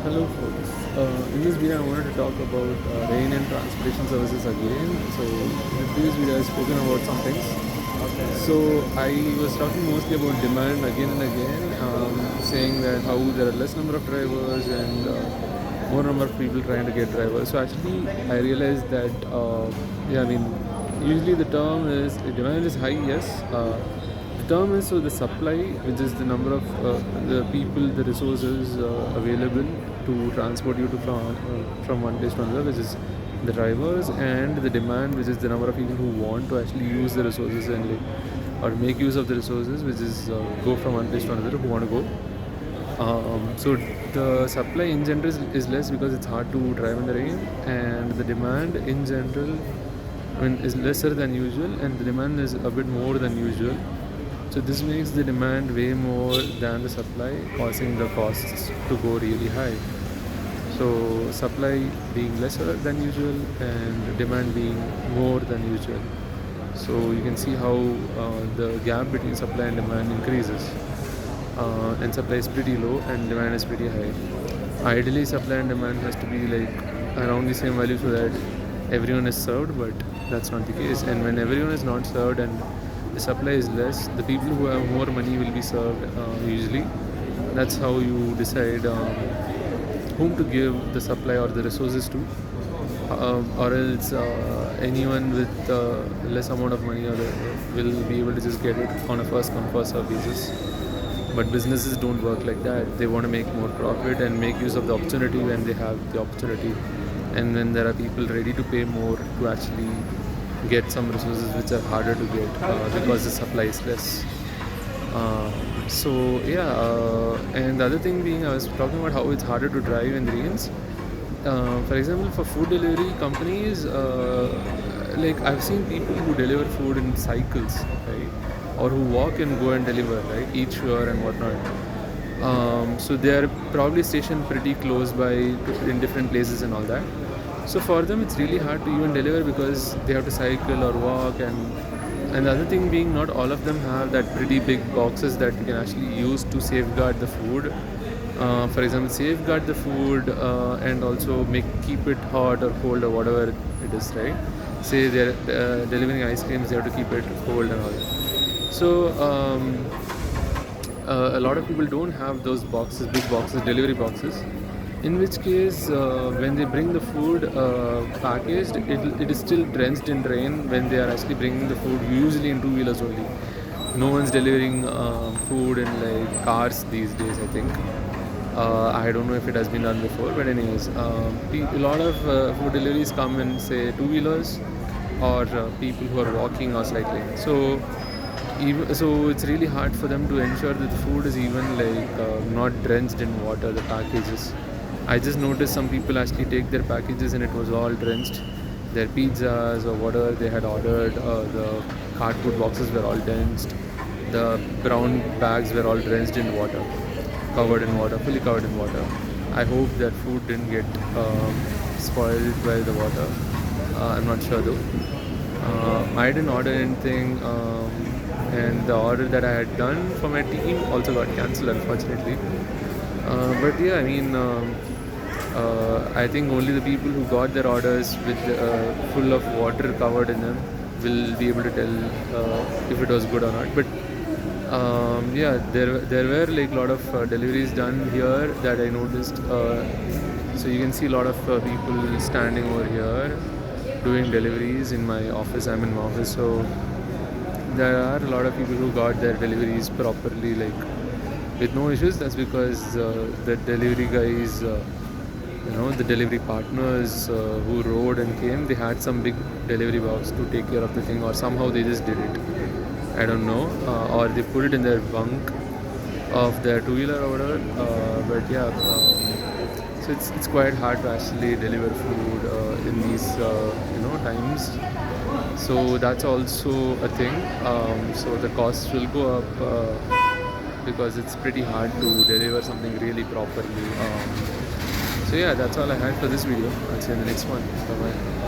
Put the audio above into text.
Hello folks. In this video I wanted to talk about rain and transportation services again. So in the previous video I've spoken about some things. So I was talking mostly about demand again and again, saying that how there are less number of drivers and more number of people trying to get drivers. So actually I realized that usually the term is demand is high, yes. The term is so the supply, which is the number of the people, the resources available to transport you to from one place to another, which is the drivers, and the demand, which is the number of people who want to actually use the resources and or make use of the resources, which is go from one place to another, who want to go. So the supply in general is less because it's hard to drive in the rain, and the demand in general, is lesser than usual, and the demand is a bit more than usual. So this makes the demand way more than the supply, causing the costs to go really high. So supply being lesser than usual and demand being more than usual. So you can see how the gap between supply and demand increases. And supply is pretty low and demand is pretty high. Ideally, supply and demand has to be like around the same value so that everyone is served, but that's not the case. And when everyone is not served and the supply is less, the people who have more money will be served usually. That's how you decide whom to give the supply or the resources to, or else anyone with less amount of money will be able to just get it on a first come first serve basis. But businesses don't work like that. They want to make more profit and make use of the opportunity when they have the opportunity, and then there are people ready to pay more to actually get some resources which are harder to get because the supply is less. And the other thing being, I was talking about how it's harder to drive in the rains. For example, for food delivery companies, like I've seen people who deliver food in cycles, right, or who walk and go and deliver, right, each hour and whatnot. So they are probably stationed pretty close by in different places and all that. So for them, it's really hard to even deliver because they have to cycle or walk, and the other thing being, not all of them have that pretty big boxes that you can actually use to safeguard the food. For example, safeguard the food and also keep it hot or cold or whatever it is, right? Say they're delivering ice creams, they have to keep it cold and all that. So a lot of people don't have those boxes, big boxes, delivery boxes. In which case, when they bring the food packaged, it is still drenched in rain when they are actually bringing the food, usually in two-wheelers only. No one's delivering food in like cars these days, I think. I don't know if it has been done before, but anyways, a lot of food deliveries come in, say, two-wheelers or people who are walking or cycling. So it's really hard for them to ensure that the food is even not drenched in water, the packages. I just noticed some people actually take their packages and it was all drenched. Their pizzas or whatever they had ordered, the cardboard boxes were all drenched. The brown bags were all drenched in water, covered in water, fully covered in water. I hope that food didn't get spoiled by the water. I'm not sure though. I didn't order anything, and the order that I had done for my team also got cancelled, unfortunately. But yeah, I think only the people who got their orders with full of water covered in them will be able to tell if it was good or not. But there were like a lot of deliveries done here that I noticed. So you can see a lot of people standing over here doing deliveries in my office. I'm in my office, so there are a lot of people who got their deliveries properly, like with no issues. That's because the delivery guys, the delivery partners who rode and came, they had some big delivery box to take care of the thing, or somehow they just did it. I don't know, or they put it in their bunk of their two-wheeler or whatever. But yeah, so it's quite hard to actually deliver food in these times. So that's also a thing. So the costs will go up because it's pretty hard to deliver something really properly. So yeah, that's all I had for this video. I'll see you in the next one. Bye bye.